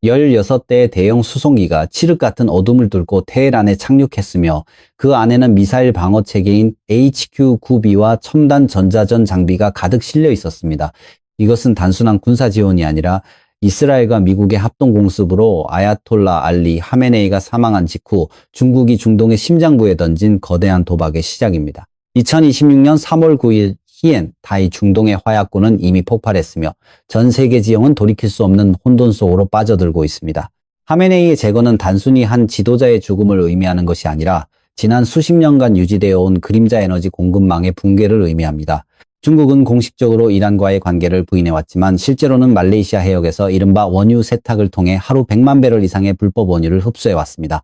16대의 대형 수송기가 칠흑 같은 어둠을 뚫고 테헤란에 착륙했으며 그 안에는 미사일 방어 체계인 HQ-9B와 첨단 전자전 장비가 가득 실려 있었습니다. 이것은 단순한 군사 지원이 아니라 이스라엘과 미국의 합동 공습으로 아야톨라 알리 하메네이가 사망한 직후 중국이 중동의 심장부에 던진 거대한 도박의 시작입니다. 2026년 3월 9일 히엔, 다이 중동의 화약고는 이미 폭발했으며 전 세계 지형은 돌이킬 수 없는 혼돈 속으로 빠져들고 있습니다. 하메네이의 제거는 단순히 한 지도자의 죽음을 의미하는 것이 아니라 지난 수십 년간 유지되어 온 그림자 에너지 공급망의 붕괴를 의미합니다. 중국은 공식적으로 이란과의 관계를 부인해왔지만 실제로는 말레이시아 해역에서 이른바 원유 세탁을 통해 하루 100만 배럴 이상의 불법 원유를 흡수해왔습니다.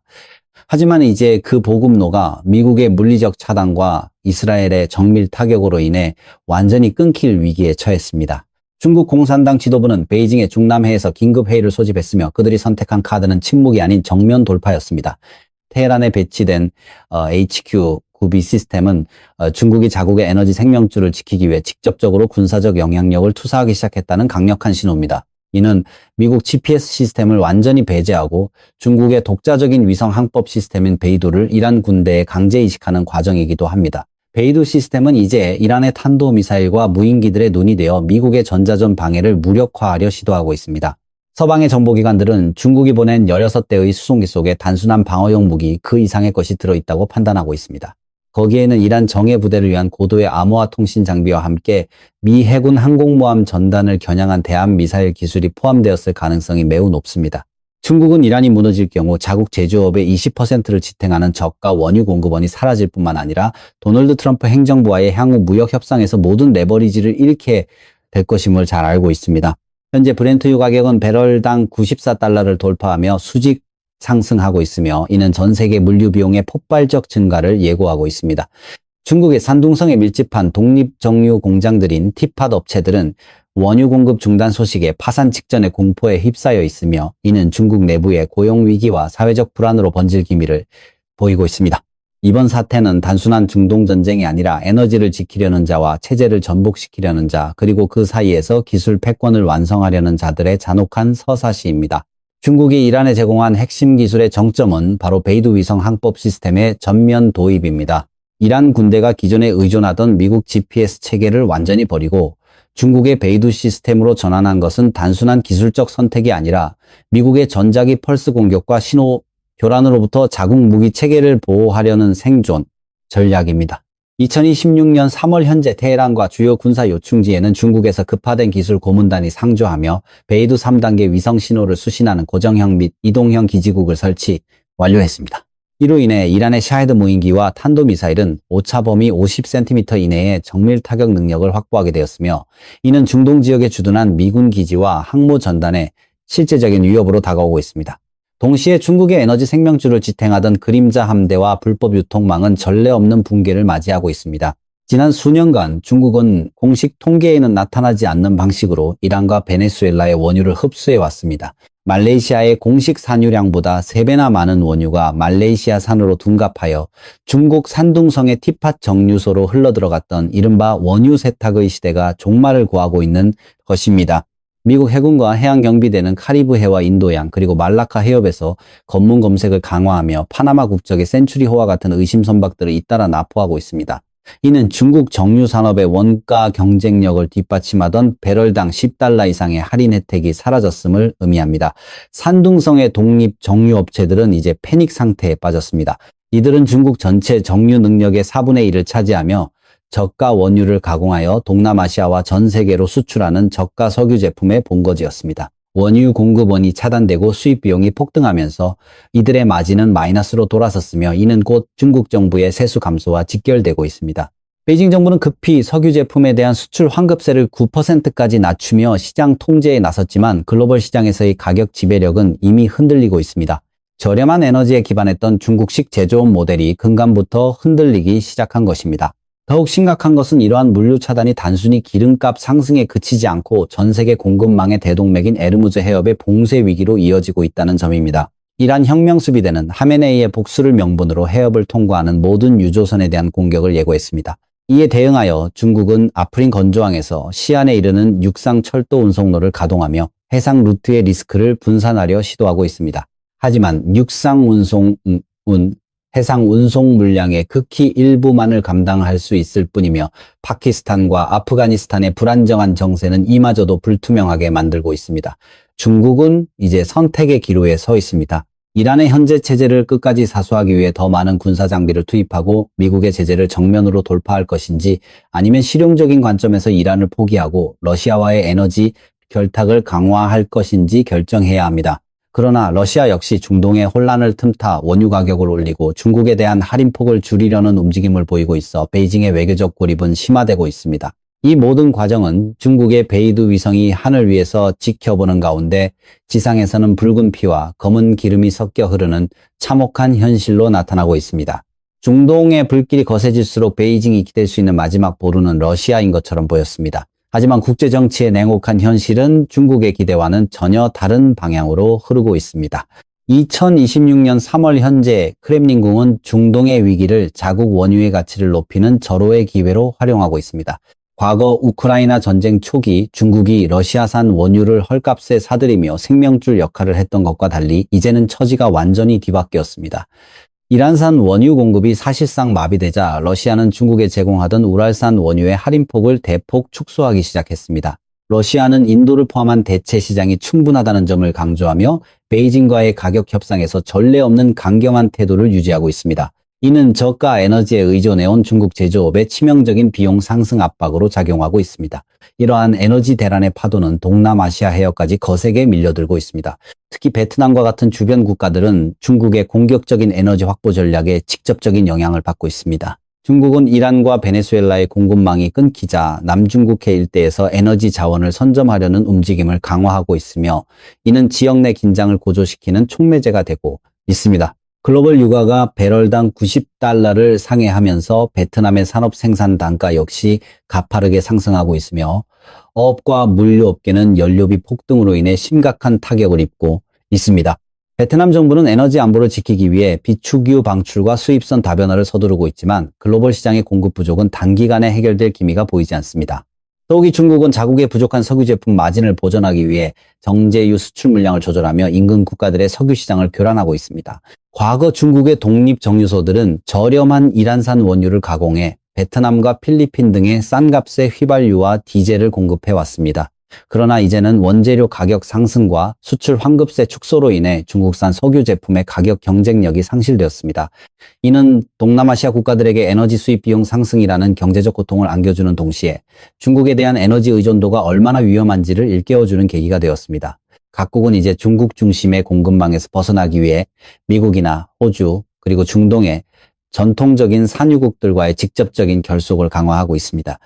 하지만 이제 그 보급로가 미국의 물리적 차단과 이스라엘의 정밀 타격으로 인해 완전히 끊길 위기에 처했습니다. 중국 공산당 지도부는 베이징의 중남해에서 긴급회의를 소집했으며 그들이 선택한 카드는 침묵이 아닌 정면 돌파였습니다. 테헤란에 배치된 HQ-9B 시스템은 중국이 자국의 에너지 생명줄을 지키기 위해 직접적으로 군사적 영향력을 투사하기 시작했다는 강력한 신호입니다. 이는 미국 GPS 시스템을 완전히 배제하고 중국의 독자적인 위성 항법 시스템인 베이두를 이란 군대에 강제 이식하는 과정이기도 합니다. 베이두 시스템은 이제 이란의 탄도미사일과 무인기들의 눈이 되어 미국의 전자전 방해를 무력화하려 시도하고 있습니다. 서방의 정보기관들은 중국이 보낸 16대의 수송기 속에 단순한 방어용 무기 그 이상의 것이 들어있다고 판단하고 있습니다. 거기에는 이란 정예 부대를 위한 고도의 암호화 통신 장비와 함께 미 해군 항공모함 전단을 겨냥한 대함 미사일 기술이 포함되었을 가능성이 매우 높습니다. 중국은 이란이 무너질 경우 자국 제조업의 20%를 지탱하는 저가 원유 공급원이 사라질 뿐만 아니라 도널드 트럼프 행정부와의 향후 무역 협상에서 모든 레버리지를 잃게 될 것임을 잘 알고 있습니다. 현재 브렌트유 가격은 배럴당 94달러를 돌파하며 수직 상승하고 있으며 이는 전 세계 물류 비용의 폭발적 증가를 예고하고 있습니다. 중국의 산둥성에 밀집한 독립정유 공장들인 티팟 업체들은 원유 공급 중단 소식에 파산 직전의 공포에 휩싸여 있으며 이는 중국 내부의 고용 위기와 사회적 불안으로 번질 기미를 보이고 있습니다. 이번 사태는 단순한 중동 전쟁이 아니라 에너지를 지키려는 자와 체제를 전복시키려는 자, 그리고 그 사이에서 기술 패권을 완성하려는 자들의 잔혹한 서사시입니다. 중국이 이란에 제공한 핵심 기술의 정점은 바로 베이두 위성 항법 시스템의 전면 도입입니다. 이란 군대가 기존에 의존하던 미국 GPS 체계를 완전히 버리고 중국의 베이두 시스템으로 전환한 것은 단순한 기술적 선택이 아니라 미국의 전자기 펄스 공격과 신호 교란으로부터 자국 무기 체계를 보호하려는 생존 전략입니다. 2026년 3월 현재 테헤란과 주요 군사 요충지에는 중국에서 급파된 기술 고문단이 상주하며 베이두 3단계 위성 신호를 수신하는 고정형 및 이동형 기지국을 설치 완료했습니다. 이로 인해 이란의 샤헤드 무인기와 탄도미사일은 오차 범위 50cm 이내의 정밀 타격 능력을 확보하게 되었으며 이는 중동 지역에 주둔한 미군 기지와 항모 전단에 실제적인 위협으로 다가오고 있습니다. 동시에 중국의 에너지 생명줄을 지탱하던 그림자 함대와 불법 유통망은 전례 없는 붕괴를 맞이하고 있습니다. 지난 수년간 중국은 공식 통계에는 나타나지 않는 방식으로 이란과 베네수엘라의 원유를 흡수해왔습니다. 말레이시아의 공식 산유량보다 3배나 많은 원유가 말레이시아산으로 둔갑하여 중국 산둥성의 티팟 정유소로 흘러들어갔던 이른바 원유 세탁의 시대가 종말을 구하고 있는 것입니다. 미국 해군과 해양경비대는 카리브해와 인도양 그리고 말라카 해협에서 검문 검색을 강화하며 파나마 국적의 센츄리호와 같은 의심 선박들을 잇따라 납포하고 있습니다. 이는 중국 정유 산업의 원가 경쟁력을 뒷받침하던 배럴당 10달러 이상의 할인 혜택이 사라졌음을 의미합니다. 산둥성의 독립 정유 업체들은 이제 패닉 상태에 빠졌습니다. 이들은 중국 전체 정유 능력의 4분의 1을 차지하며 저가 원유를 가공하여 동남아시아와 전 세계로 수출하는 저가 석유 제품의 본거지였습니다. 원유 공급원이 차단되고 수입 비용이 폭등하면서 이들의 마진은 마이너스로 돌아섰으며 이는 곧 중국 정부의 세수 감소와 직결되고 있습니다. 베이징 정부는 급히 석유 제품에 대한 수출 환급세를 9%까지 낮추며 시장 통제에 나섰지만 글로벌 시장에서의 가격 지배력은 이미 흔들리고 있습니다. 저렴한 에너지에 기반했던 중국식 제조업 모델이 근간부터 흔들리기 시작한 것입니다. 더욱 심각한 것은 이러한 물류 차단이 단순히 기름값 상승에 그치지 않고 전 세계 공급망의 대동맥인 에르무즈 해협의 봉쇄 위기로 이어지고 있다는 점입니다. 이란 혁명수비대는 하메네이의 복수를 명분으로 해협을 통과하는 모든 유조선에 대한 공격을 예고했습니다. 이에 대응하여 중국은 아프린 건조항에서 시안에 이르는 육상 철도 운송로를 가동하며 해상 루트의 리스크를 분산하려 시도하고 있습니다. 하지만 해상 운송 물량의 극히 일부만을 감당할 수 있을 뿐이며 파키스탄과 아프가니스탄의 불안정한 정세는 이마저도 불투명하게 만들고 있습니다. 중국은 이제 선택의 기로에 서 있습니다. 이란의 현재 체제를 끝까지 사수하기 위해 더 많은 군사 장비를 투입하고 미국의 제재를 정면으로 돌파할 것인지, 아니면 실용적인 관점에서 이란을 포기하고 러시아와의 에너지 결탁을 강화할 것인지 결정해야 합니다. 그러나 러시아 역시 중동의 혼란을 틈타 원유 가격을 올리고 중국에 대한 할인폭을 줄이려는 움직임을 보이고 있어 베이징의 외교적 고립은 심화되고 있습니다. 이 모든 과정은 중국의 베이두 위성이 하늘 위에서 지켜보는 가운데 지상에서는 붉은 피와 검은 기름이 섞여 흐르는 참혹한 현실로 나타나고 있습니다. 중동의 불길이 거세질수록 베이징이 기댈 수 있는 마지막 보루는 러시아인 것처럼 보였습니다. 하지만 국제정치의 냉혹한 현실은 중국의 기대와는 전혀 다른 방향으로 흐르고 있습니다. 2026년 3월 현재 크렘린궁은 중동의 위기를 자국 원유의 가치를 높이는 절호의 기회로 활용하고 있습니다. 과거 우크라이나 전쟁 초기 중국이 러시아산 원유를 헐값에 사들이며 생명줄 역할을 했던 것과 달리 이제는 처지가 완전히 뒤바뀌었습니다. 이란산 원유 공급이 사실상 마비되자 러시아는 중국에 제공하던 우랄산 원유의 할인폭을 대폭 축소하기 시작했습니다. 러시아는 인도를 포함한 대체 시장이 충분하다는 점을 강조하며 베이징과의 가격 협상에서 전례 없는 강경한 태도를 유지하고 있습니다. 이는 저가 에너지에 의존해온 중국 제조업의 치명적인 비용 상승 압박으로 작용하고 있습니다. 이러한 에너지 대란의 파도는 동남아시아 해역까지 거세게 밀려들고 있습니다. 특히 베트남과 같은 주변 국가들은 중국의 공격적인 에너지 확보 전략에 직접적인 영향을 받고 있습니다. 중국은 이란과 베네수엘라의 공급망이 끊기자 남중국해 일대에서 에너지 자원을 선점하려는 움직임을 강화하고 있으며, 이는 지역 내 긴장을 고조시키는 촉매제가 되고 있습니다. 글로벌 유가가 배럴당 90달러를 상회하면서 베트남의 산업 생산 단가 역시 가파르게 상승하고 있으며, 어업과 물류업계는 연료비 폭등으로 인해 심각한 타격을 입고 있습니다. 베트남 정부는 에너지 안보를 지키기 위해 비축유 방출과 수입선 다변화를 서두르고 있지만 글로벌 시장의 공급 부족은 단기간에 해결될 기미가 보이지 않습니다. 더욱이 중국은 자국의 부족한 석유 제품 마진을 보전하기 위해 정제유 수출 물량을 조절하며 인근 국가들의 석유 시장을 교란하고 있습니다. 과거 중국의 독립 정유소들은 저렴한 이란산 원유를 가공해 베트남과 필리핀 등의 싼 값의 휘발유와 디젤을 공급해 왔습니다. 그러나 이제는 원재료 가격 상승과 수출 환급세 축소로 인해 중국산 석유 제품의 가격 경쟁력이 상실되었습니다. 이는 동남아시아 국가들에게 에너지 수입 비용 상승이라는 경제적 고통을 안겨주는 동시에 중국에 대한 에너지 의존도가 얼마나 위험한지를 일깨워주는 계기가 되었습니다. 각국은 이제 중국 중심의 공급망에서 벗어나기 위해 미국이나 호주, 그리고 중동의 전통적인 산유국들과의 직접적인 결속을 강화하고 있습니다.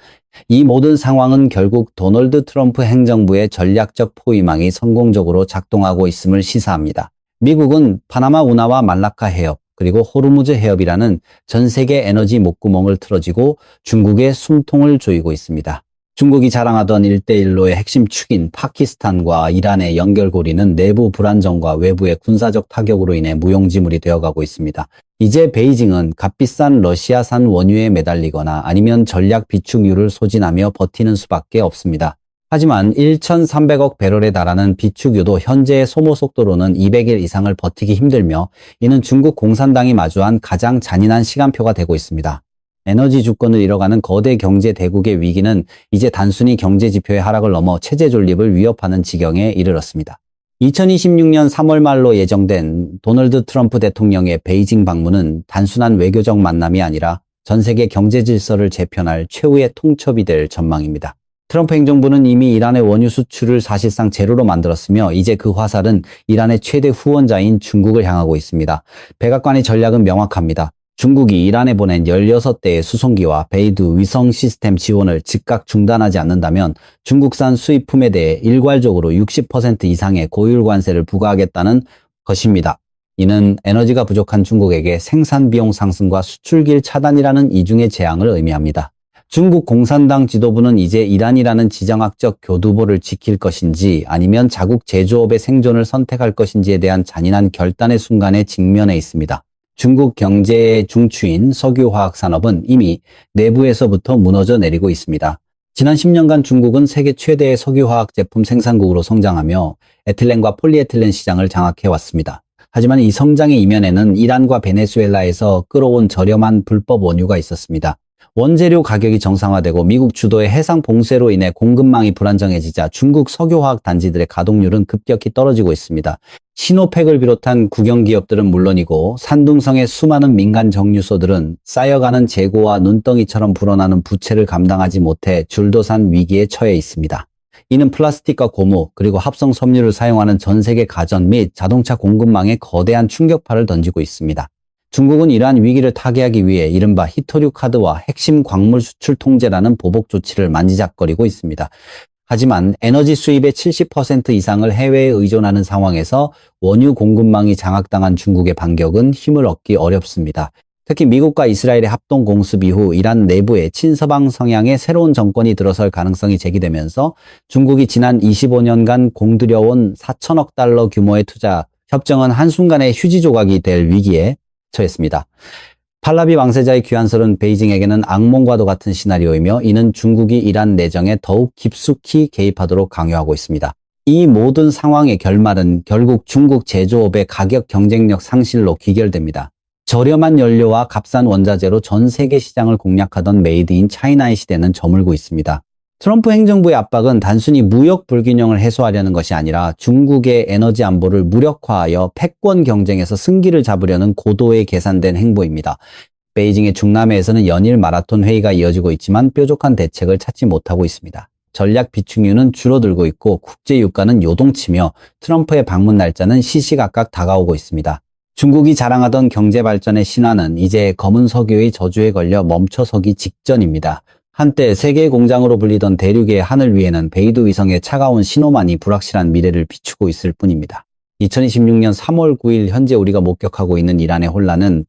이 모든 상황은 결국 도널드 트럼프 행정부의 전략적 포위망이 성공적으로 작동하고 있음을 시사합니다. 미국은 파나마 운하와 말라카 해협, 그리고 호르무즈 해협이라는 전 세계 에너지 목구멍을 틀어쥐고 중국의 숨통을 조이고 있습니다. 중국이 자랑하던 1대1로의 핵심 축인 파키스탄과 이란의 연결고리는 내부 불안정과 외부의 군사적 타격으로 인해 무용지물이 되어가고 있습니다. 이제 베이징은 값비싼 러시아산 원유에 매달리거나 아니면 전략 비축유를 소진하며 버티는 수밖에 없습니다. 하지만 1,300억 배럴에 달하는 비축유도 현재의 소모 속도로는 200일 이상을 버티기 힘들며, 이는 중국 공산당이 마주한 가장 잔인한 시간표가 되고 있습니다. 에너지 주권을 잃어가는 거대 경제 대국의 위기는 이제 단순히 경제 지표의 하락을 넘어 체제 존립을 위협하는 지경에 이르렀습니다. 2026년 3월 말로 예정된 도널드 트럼프 대통령의 베이징 방문은 단순한 외교적 만남이 아니라 전 세계 경제 질서를 재편할 최후의 통첩이 될 전망입니다. 트럼프 행정부는 이미 이란의 원유 수출을 사실상 제로로 만들었으며, 이제 그 화살은 이란의 최대 후원자인 중국을 향하고 있습니다. 백악관의 전략은 명확합니다. 중국이 이란에 보낸 16대의 수송기와 베이두 위성 시스템 지원을 즉각 중단하지 않는다면 중국산 수입품에 대해 일괄적으로 60% 이상의 고율 관세를 부과하겠다는 것입니다. 이는 에너지가 부족한 중국에게 생산 비용 상승과 수출길 차단이라는 이중의 재앙을 의미합니다. 중국 공산당 지도부는 이제 이란이라는 지정학적 교두보를 지킬 것인지 아니면 자국 제조업의 생존을 선택할 것인지에 대한 잔인한 결단의 순간에 직면해 있습니다. 중국 경제의 중추인 석유화학 산업은 이미 내부에서부터 무너져 내리고 있습니다. 지난 10년간 중국은 세계 최대의 석유화학 제품 생산국으로 성장하며 에틸렌과 폴리에틸렌 시장을 장악해 왔습니다. 하지만 이 성장의 이면에는 이란과 베네수엘라에서 끌어온 저렴한 불법 원유가 있었습니다. 원재료 가격이 정상화되고 미국 주도의 해상 봉쇄로 인해 공급망이 불안정해지자 중국 석유화학 단지들의 가동률은 급격히 떨어지고 있습니다. 시노펙을 비롯한 국영기업들은 물론이고 산둥성의 수많은 민간 정유소들은 쌓여가는 재고와 눈덩이처럼 불어나는 부채를 감당하지 못해 줄도산 위기에 처해 있습니다. 이는 플라스틱과 고무 그리고 합성 섬유를 사용하는 전 세계 가전 및 자동차 공급망에 거대한 충격파를 던지고 있습니다. 중국은 이러한 위기를 타개하기 위해 이른바 히토류 카드와 핵심 광물 수출 통제라는 보복 조치를 만지작거리고 있습니다. 하지만 에너지 수입의 70% 이상을 해외에 의존하는 상황에서 원유 공급망이 장악당한 중국의 반격은 힘을 얻기 어렵습니다. 특히 미국과 이스라엘의 합동 공습 이후 이란 내부에 친서방 성향의 새로운 정권이 들어설 가능성이 제기되면서 중국이 지난 25년간 공들여온 4천억 달러 규모의 투자 협정은 한순간에 휴지 조각이 될 위기에 처했습니다. 팔라비 왕세자의 귀환설은 베이징에게는 악몽과도 같은 시나리오이며 이는 중국이 이란 내정에 더욱 깊숙이 개입하도록 강요하고 있습니다. 이 모든 상황의 결말은 결국 중국 제조업의 가격 경쟁력 상실로 귀결됩니다. 저렴한 연료와 값싼 원자재로 전 세계 시장을 공략하던 메이드 인 차이나의 시대는 저물고 있습니다. 트럼프 행정부의 압박은 단순히 무역 불균형을 해소하려는 것이 아니라 중국의 에너지 안보를 무력화하여 패권 경쟁에서 승기를 잡으려는 고도의 계산된 행보입니다. 베이징의 중남해에서는 연일 마라톤 회의가 이어지고 있지만 뾰족한 대책을 찾지 못하고 있습니다. 전략 비축유는 줄어들고 있고 국제 유가는 요동치며 트럼프의 방문 날짜는 시시각각 다가오고 있습니다. 중국이 자랑하던 경제 발전의 신화는 이제 검은 석유의 저주에 걸려 멈춰서기 직전입니다. 한때 세계의 공장으로 불리던 대륙의 하늘 위에는 베이두 위성의 차가운 신호만이 불확실한 미래를 비추고 있을 뿐입니다. 2026년 3월 9일 현재 우리가 목격하고 있는 이란의 혼란은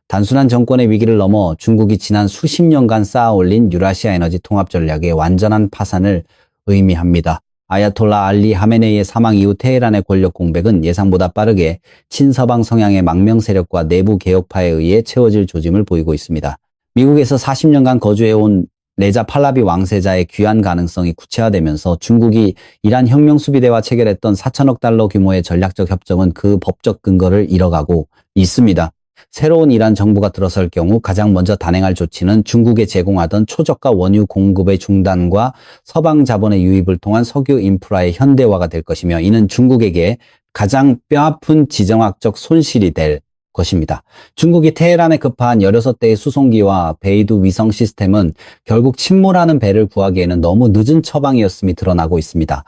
단순한 정권의 위기를 넘어 중국이 지난 수십 년간 쌓아올린 유라시아 에너지 통합 전략의 완전한 파산을 의미합니다. 아야톨라 알리 하메네이의 사망 이후 테헤란의 권력 공백은 예상보다 빠르게 친서방 성향의 망명 세력과 내부 개혁파에 의해 채워질 조짐을 보이고 있습니다. 미국에서 40년간 거주해온 레자 팔라비 왕세자의 귀환 가능성이 구체화되면서 중국이 이란 혁명수비대와 체결했던 4천억 달러 규모의 전략적 협정은 그 법적 근거를 잃어가고 있습니다. 새로운 이란 정부가 들어설 경우 가장 먼저 단행할 조치는 중국에 제공하던 초저가 원유 공급의 중단과 서방 자본의 유입을 통한 석유 인프라의 현대화가 될 것이며 이는 중국에게 가장 뼈아픈 지정학적 손실이 될 것입니다. 중국이 테헤란에 급파한 16대의 수송기와 베이두 위성 시스템은 결국 침몰하는 배를 구하기에는 너무 늦은 처방이었음이 드러나고 있습니다.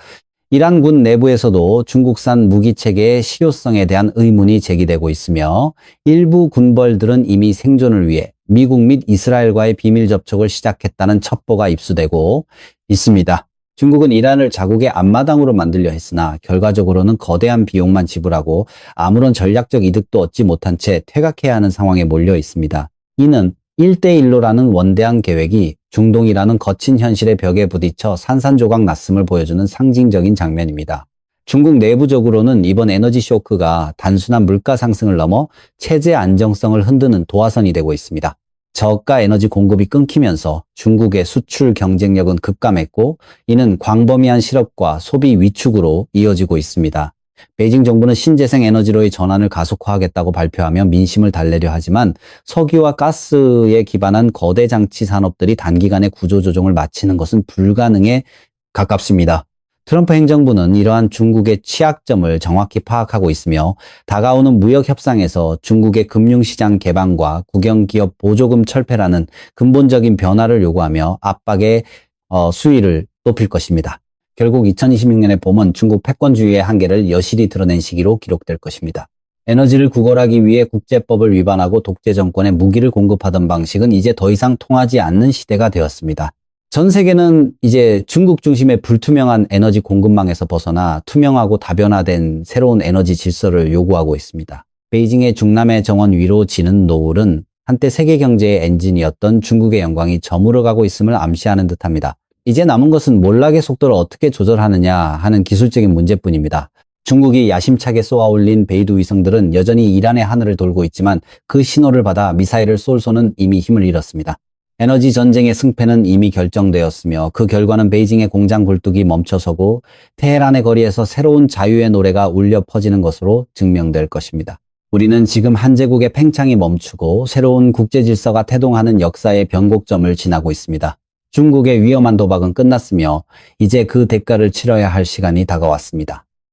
이란군 내부에서도 중국산 무기체계의 실효성에 대한 의문이 제기되고 있으며 일부 군벌들은 이미 생존을 위해 미국 및 이스라엘과의 비밀 접촉을 시작했다는 첩보가 입수되고 있습니다. 중국은 이란을 자국의 앞마당으로 만들려 했으나 결과적으로는 거대한 비용만 지불하고 아무런 전략적 이득도 얻지 못한 채 퇴각해야 하는 상황에 몰려 있습니다. 이는 1대1로라는 원대한 계획이 중동이라는 거친 현실의 벽에 부딪혀 산산조각 났음을 보여주는 상징적인 장면입니다. 중국 내부적으로는 이번 에너지 쇼크가 단순한 물가 상승을 넘어 체제 안정성을 흔드는 도화선이 되고 있습니다. 저가 에너지 공급이 끊기면서 중국의 수출 경쟁력은 급감했고 이는 광범위한 실업과 소비 위축으로 이어지고 있습니다. 베이징 정부는 신재생 에너지로의 전환을 가속화하겠다고 발표하며 민심을 달래려 하지만 석유와 가스에 기반한 거대 장치 산업들이 단기간에 구조조정을 마치는 것은 불가능에 가깝습니다. 트럼프 행정부는 이러한 중국의 취약점을 정확히 파악하고 있으며 다가오는 무역 협상에서 중국의 금융시장 개방과 국영기업 보조금 철폐라는 근본적인 변화를 요구하며 압박의 수위를 높일 것입니다. 결국 2026년의 봄은 중국 패권주의의 한계를 여실히 드러낸 시기로 기록될 것입니다. 에너지를 구걸하기 위해 국제법을 위반하고 독재 정권에 무기를 공급하던 방식은 이제 더 이상 통하지 않는 시대가 되었습니다. 전 세계는 이제 중국 중심의 불투명한 에너지 공급망에서 벗어나 투명하고 다변화된 새로운 에너지 질서를 요구하고 있습니다. 베이징의 중남해 정원 위로 지는 노을은 한때 세계 경제의 엔진이었던 중국의 영광이 저물어가고 있음을 암시하는 듯합니다. 이제 남은 것은 몰락의 속도를 어떻게 조절하느냐 하는 기술적인 문제뿐입니다. 중국이 야심차게 쏘아 올린 베이두 위성들은 여전히 이란의 하늘을 돌고 있지만 그 신호를 받아 미사일을 쏠 소는 이미 힘을 잃었습니다. 에너지 전쟁의 승패는 이미 결정되었으며 그 결과는 베이징의 공장 굴뚝이 멈춰서고 테헤란의 거리에서 새로운 자유의 노래가 울려 퍼지는 것으로 증명될 것입니다. 우리는 지금 한 제국의 팽창이 멈추고 새로운 국제 질서가 태동하는 역사의 변곡점을 지나고 있습니다. 중국의 위험한 도박은 끝났으며 이제 그 대가를 치러야 할 시간이 다가왔습니다.